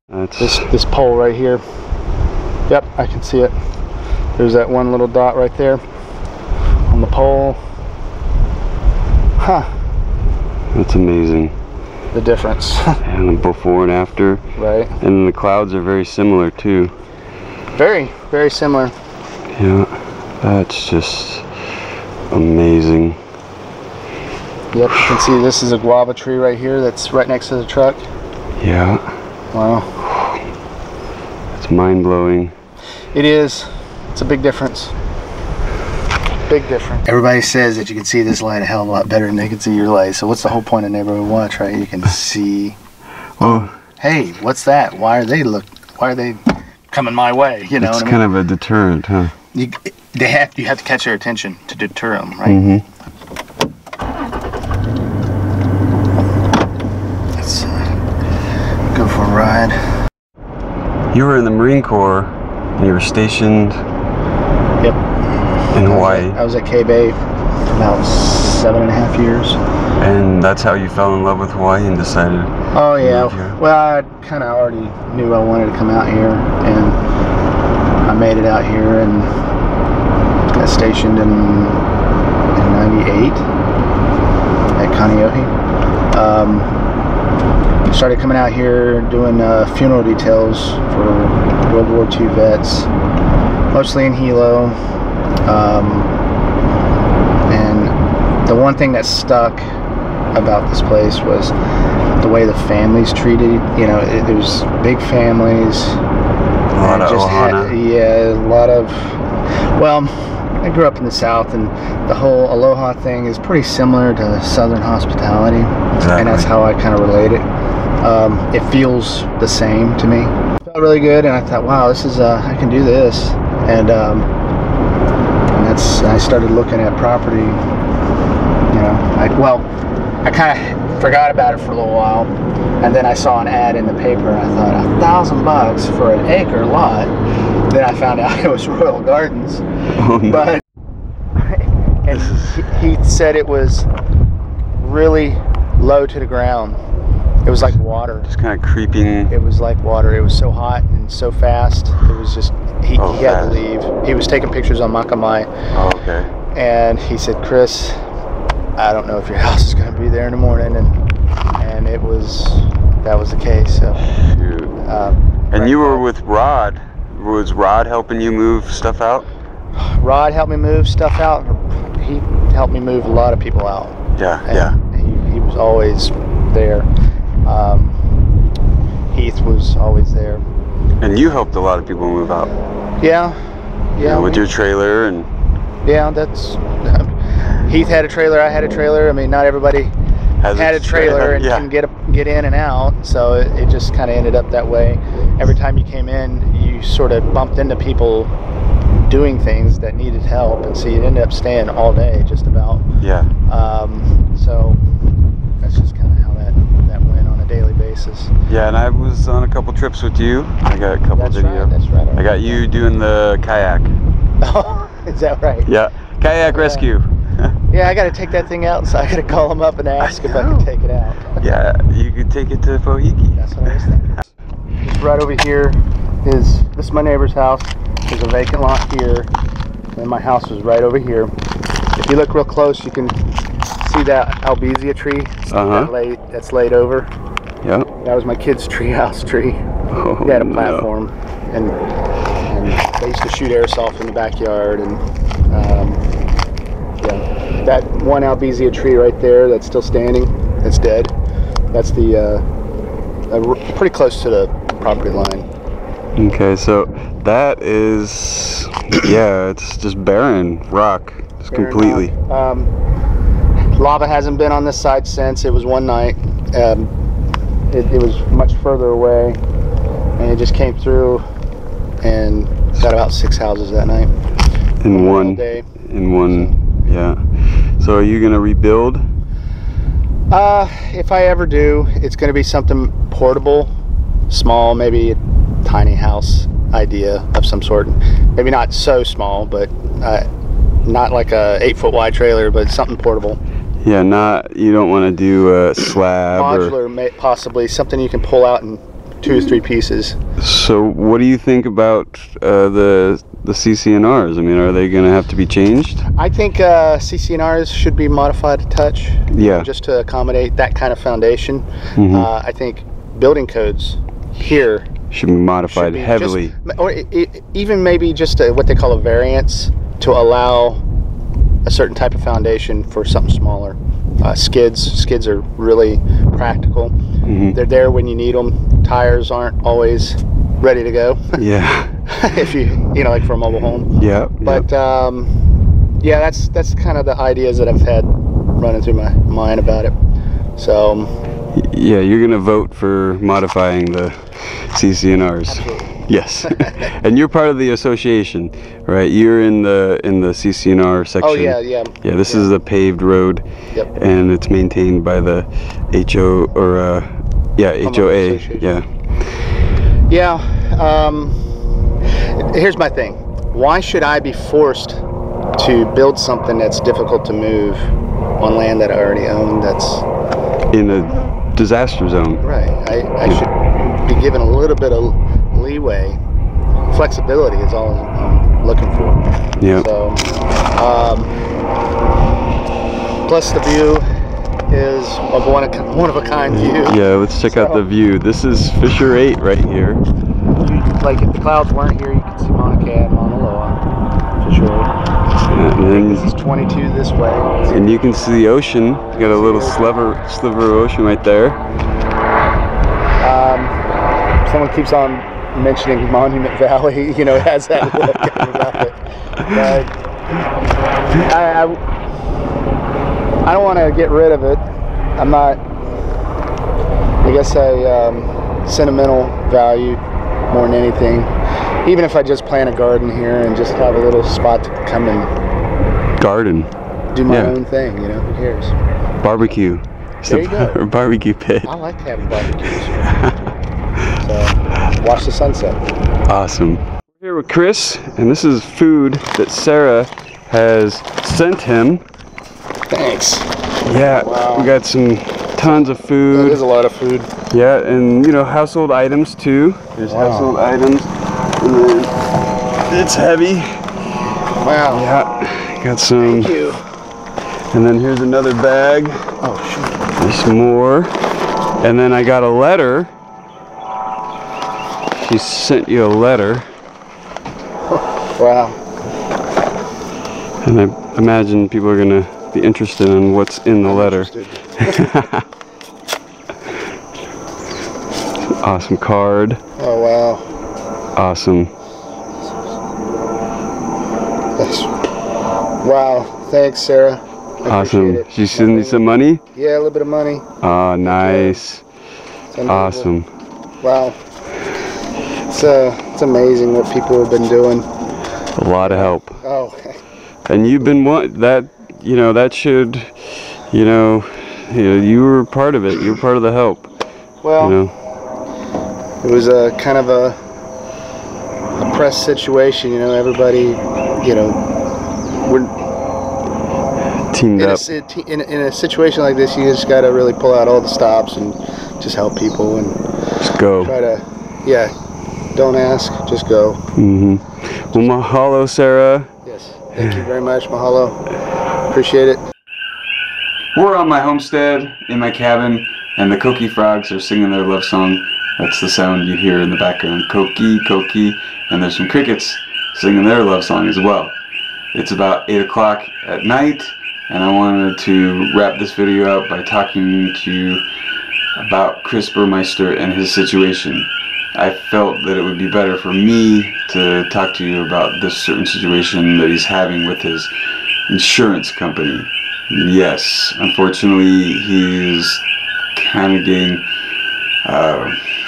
This pole right here. Yep, I can see it. There's that one little dot right there on the pole. Huh. That's amazing. The difference. And the before and after. Right. And the clouds are very similar too. Very, very similar. Yeah, that's just amazing. Yep, you can see this is a guava tree right here that's right next to the truck. Yeah. Wow. It's mind-blowing. It is. It's a big difference. Big difference. Everybody says that you can see this light a hell of a lot better than they can see your light. So what's the whole point of Neighborhood Watch, right? You can see. Oh. Hey, what's that? Why are they coming my way? You know. It's what kind I mean? of a deterrent, huh? You have to catch their attention to deter them, right? Mm-hmm. Let's go for a ride. You were in the Marine Corps and you were stationed in Hawaii. I was at K-Bay for about 7.5 years. And that's how you fell in love with Hawaii and decided Oh to yeah, move here? well I kind of already knew I wanted to come out here, and I made it out here and got stationed in '98 at Kaneohe. Started coming out here doing funeral details for World War II vets, mostly in Hilo. And the one thing that stuck about this place was the way the families treated. You know, there was big families. A lot of ohana. Yeah, a lot of. Well, I grew up in the South, and the whole aloha thing is pretty similar to Southern hospitality. Exactly. And that's how I kind of relate it. It feels the same to me. It felt really good, and I thought, wow, this is I can do this, and I started looking at property. You know, I kind of forgot about it for a little while, and then I saw an ad in the paper, and I thought $1,000 for an acre lot. Then I found out it was Royal Gardens, but and he said it was really low to the ground. It was like water. Just kind of creeping. It was like water. It was so hot and so fast. It was just, he had to leave. He was taking pictures on Makamai. Oh, okay. And he said, Chris, I don't know if your house is going to be there in the morning. And that was the case. So. Shoot. And you were with Rod. Was Rod helping you move stuff out? Rod helped me move stuff out. He helped me move a lot of people out. Yeah, and yeah. He was always there. Heath was always there. And you helped a lot of people move out. Yeah. Yeah. With your trailer and. Yeah, that's. Heath had a trailer. I had a trailer. I mean, not everybody had a trailer and can get in and out. So it just kind of ended up that way. Every time you came in, you sort of bumped into people doing things that needed help, and so you ended up staying all day, just about. Yeah. So that's just kind of how that went on a daily basis. Yeah, and I was on a couple trips with you. I got a couple videos. That's right. I got you doing the kayak. Oh, is that right? Yeah, kayak rescue. Yeah, I got to take that thing out, so I got to call him up and ask if I can take it out. Yeah, you could take it to Pohiki. That's what I was thinking. Just right over here this is my neighbor's house. There's a vacant lot here, and my house was right over here. If you look real close, you can see that albizia tree that's laid over. Yeah. That was my kid's treehouse tree. Oh, he had a platform, and they used to shoot airsoft in the backyard, and yeah, that one albizia tree right there that's still standing, that's dead. That's the pretty close to the property line. Okay, so that is, yeah, it's just barren rock, just completely. Lava hasn't been on this side since. It was one night. It was much further away, and it just came through and got about 6 houses that night. In one day. In one, yeah. So are you gonna rebuild? If I ever do, it's gonna be something portable, small, maybe a tiny house idea of some sort. Maybe not so small, but not like a 8-foot wide trailer, but something portable. Yeah, you don't want to do a slab modular, possibly something you can pull out and 2 or 3 pieces. So what do you think about the CC&Rs? I mean, are they going to have to be changed? I think CC&Rs should be modified a touch. Yeah. Just to accommodate that kind of foundation. I think building codes here should be modified heavily. Or even maybe just what they call a variance to allow a certain type of foundation for something smaller. Skids are really practical. They're there when you need them. Tires aren't always ready to go. Yeah. If you know, like for a mobile home. Yeah. But yeah, that's kind of the ideas that I've had running through my mind about it. So yeah, you're gonna vote for modifying the CC&Rs. Absolutely. Yes. And you're part of the association, right? You're in the CC&R section. Oh yeah. Yeah, this is a paved road. Yep. And it's maintained by the HOA. Yeah. Here's my thing. Why should I be forced to build something that's difficult to move on land that I already own? That's in a disaster zone. Right. I should be given a little bit of leeway. Flexibility is all I'm looking for. Yeah. So, plus the view is a one of a kind view. Yeah, let's check out the view. This is Fissure 8 right here. Like if the clouds weren't here, you could see Mauna Kea and Mauna Loa for sure. And then, this is 22 this way. And you can see the ocean. You got a little sliver of ocean right there. Someone keeps on mentioning Monument Valley. You know, it has that look about it. But I don't want to get rid of it. I'm not. I guess sentimental value more than anything. Even if I just plant a garden here and just have a little spot to come and do my own thing, you know, who cares? Barbecue. There you go. Or barbecue pit. I like having barbecues. So, watch the sunset. Awesome. We're here with Kris, and this is food that Sarah has sent him. Thanks. Yeah, wow. We got some tons of food. That is a lot of food. Yeah, and you know, household items too. There's household items. And then it's heavy. Wow. Yeah, got some. Thank you. And then here's another bag. Oh, shoot. There's more. And then I got a letter. She sent you a letter. Wow. And I imagine people are gonna be interested in what's in the letter. Awesome card. Oh wow. Awesome. Wow. Thanks, Sarah. Awesome. Did you send me some money? Yeah, a little bit of money. Oh, nice. Awesome. Wow. It's amazing what people have been doing. A lot of help. Oh. And you've been that should, you were part of it. You were part of the help. Well, it was a kind of a press situation. You know, everybody, we're teamed up. In a situation like this, you just got to really pull out all the stops and just help people and just go. Try to, don't ask, just go. Well, mahalo, Sarah. Yes, thank you very much. Mahalo. Appreciate it. We're on my homestead in my cabin, and the coqui frogs are singing their love song. That's the sound you hear in the background. Coqui, coqui, and there's some crickets singing their love song as well. It's about 8 o'clock at night, and I wanted to wrap this video up by talking to you about Kris Burmeister and his situation. I felt that it would be better for me to talk to you about this certain situation that he's having with his insurance company. Yes, unfortunately, he's kind of getting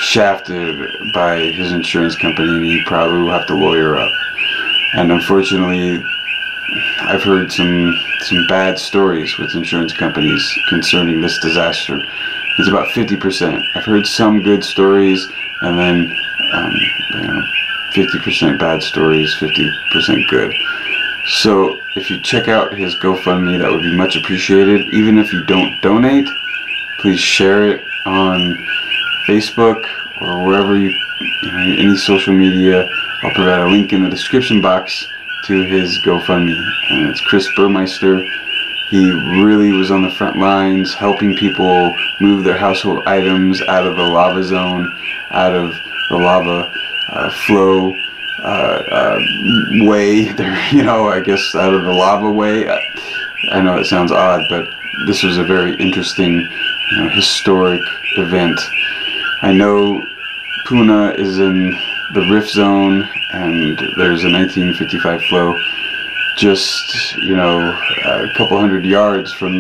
shafted by his insurance company, and he probably will have to lawyer up. And unfortunately, I've heard some bad stories with insurance companies concerning this disaster. It's about 50%. I've heard some good stories, and then 50% bad stories, 50% good. So if you check out his GoFundMe, that would be much appreciated. Even if you don't donate, please share it on Facebook or wherever you know, any social media. I'll provide a link in the description box to his GoFundMe, and it's Kris Burmeister. He really was on the front lines helping people move their household items out of the lava zone, out of the lava flow way there, you know, I guess out of the lava way. I know it sounds odd, but this was a very interesting, you know, historic event. I know Puna is in the rift zone, and there's a 1955 flow just, you know, a couple hundred yards from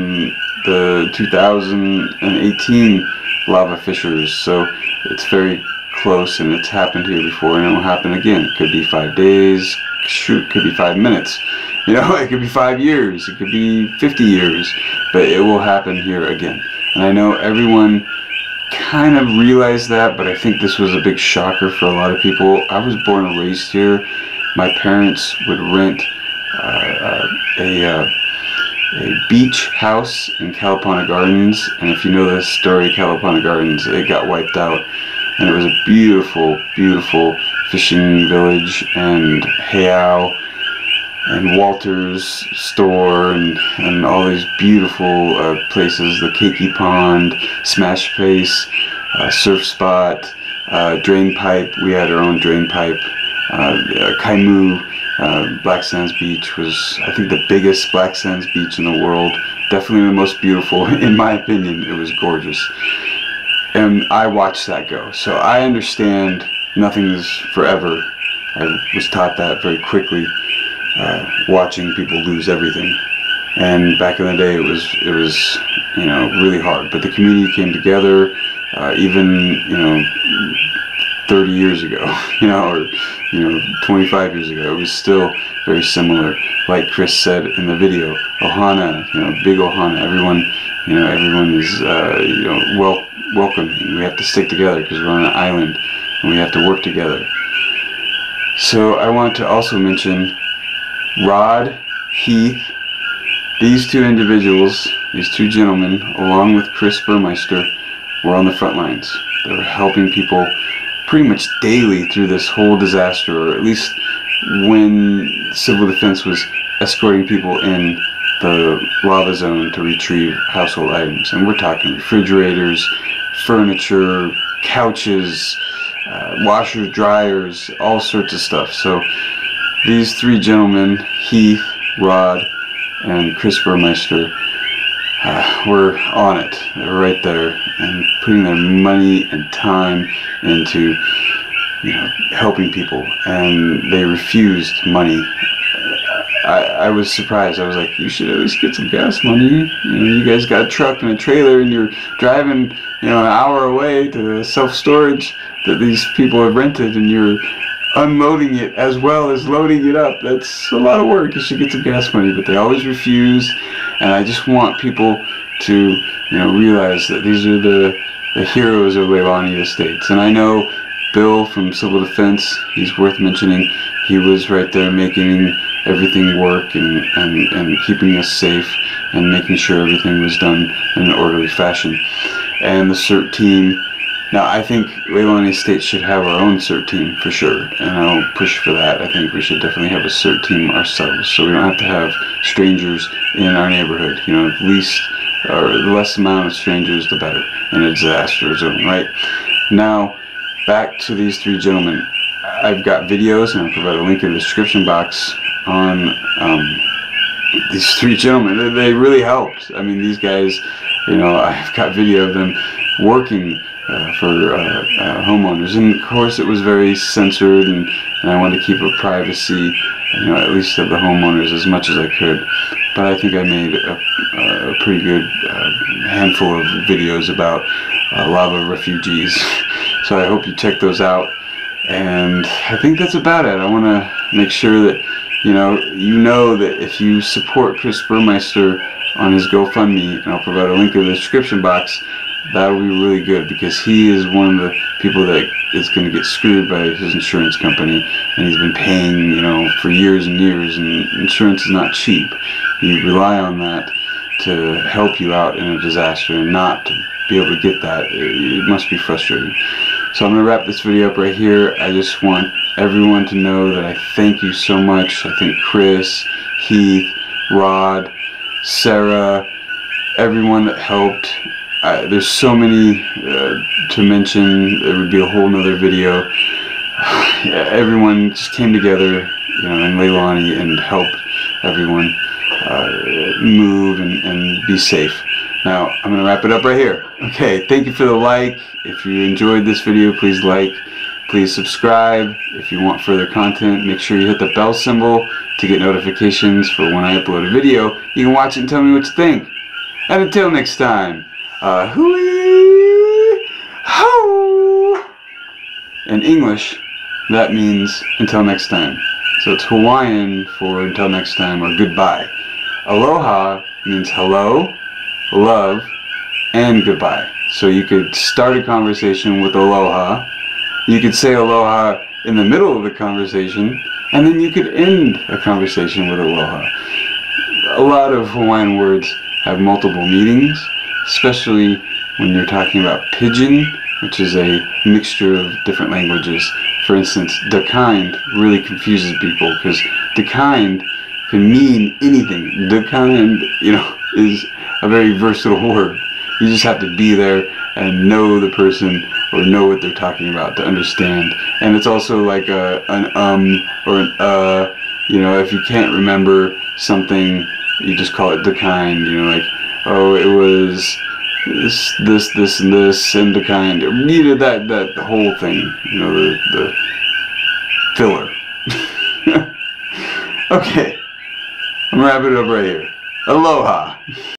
the 2018 lava fissures, so it's very close, and it's happened here before, and it will happen again. It could be 5 days, shoot, could be 5 minutes, you know, it could be 5 years, it could be 50 years, but it will happen here again. And I know everyone kind of realized that, but I think this was a big shocker for a lot of people. I was born and raised here. My parents would rent a beach house in Kilauea Gardens, and if you know the story, Kilauea Gardens, it got wiped out, and it was a beautiful, beautiful fishing village, and heiau and Walter's store, and all these beautiful places, the Keiki Pond, Smash Face, Surf Spot, Drain Pipe. We had our own drain pipe. Kaimu, Black Sands Beach was, I think, the biggest Black Sands beach in the world. Definitely the most beautiful, in my opinion. It was gorgeous. And I watched that go. So I understand nothing is forever. I was taught that very quickly, watching people lose everything. And back in the day, it was you know, really hard. But the community came together, even, you know, 30 years ago, you know, or, you know, 25 years ago. It was still very similar. Like Kris said in the video, ohana, you know, big ohana. Everyone, you know, everyone is, you know, welcoming. We have to stick together because we're on an island, and we have to work together. So I want to also mention Rod, Heath, these two individuals, these two gentlemen, along with Kris Burmeister, were on the front lines. They were helping people pretty much daily through this whole disaster, or at least when civil defense was escorting people in the lava zone to retrieve household items. And we're talking refrigerators, furniture, couches, washers, dryers, all sorts of stuff. So these three gentlemen, Heath, Rod, and Kris Burmeister, were on it. They were right there and putting their money and time into, you know, helping people, and they refused money. I was surprised. I was like, you should at least get some gas money. You know, you guys got a truck and a trailer, and you're driving, you know, an hour away to the self-storage that these people have rented, and you're unloading it as well as loading it up. That's a lot of work. You should get some gas money. But they always refuse, and I just want people to, you know, realize that these are the heroes of Leilani Estates. And I know Bill from Civil Defense, he's worth mentioning. He was right there making everything work and keeping us safe and making sure everything was done in an orderly fashion. And the CERT team. Now, I think Leilani Estates should have our own CERT team for sure, and I'll push for that. I think we should definitely have a CERT team ourselves, so we don't have to have strangers in our neighborhood. You know, the less amount of strangers, the better in a disaster zone, right? Now, back to these three gentlemen. I've got videos, and I'll provide a link in the description box on these three gentlemen. They really helped. I mean, these guys, you know, I've got video of them working for homeowners, and of course it was very censored, and I wanted to keep a privacy, you know, at least of the homeowners as much as I could. But I think I made a pretty good handful of videos about lava refugees. So I hope you check those out, and I think that's about it. I want to make sure that you know that if you support Kris Burmeister on his GoFundMe, and I'll provide a link in the description box, that'll be really good, because he is one of the people that is going to get screwed by his insurance company, and he's been paying, you know, for years and years, and insurance is not cheap. You rely on that to help you out in a disaster, and not to be able to get that, it must be frustrating. So I'm going to wrap this video up right here. I just want everyone to know that I thank you so much. I thank Kris, Heath, Rod, Sarah, everyone that helped. There's so many to mention. It would be a whole nother video. Everyone just came together, you know, in Leilani and helped everyone move and be safe. Now, I'm going to wrap it up right here. Okay, thank you for the like. If you enjoyed this video, please like. Please subscribe. If you want further content, make sure you hit the bell symbol to get notifications for when I upload a video. You can watch it and tell me what you think. And until next time, hui ho! In English, that means until next time. So it's Hawaiian for until next time or goodbye. Aloha means hello, love, and goodbye. So you could start a conversation with aloha. You could say aloha in the middle of the conversation, and then you could end a conversation with aloha. A lot of Hawaiian words have multiple meanings, especially when you're talking about pidgin, which is a mixture of different languages. For instance, the kind really confuses people because the kind can mean anything. The kind, you know, is a very versatile word. You just have to be there and know the person or know what they're talking about to understand. And it's also like an or an you know, if you can't remember something, you just call it the kind, you know, like, oh, it was this, and this, and the kind. It needed that whole thing, you know, the filler. Okay, I'm wrapping it up right here. Aloha.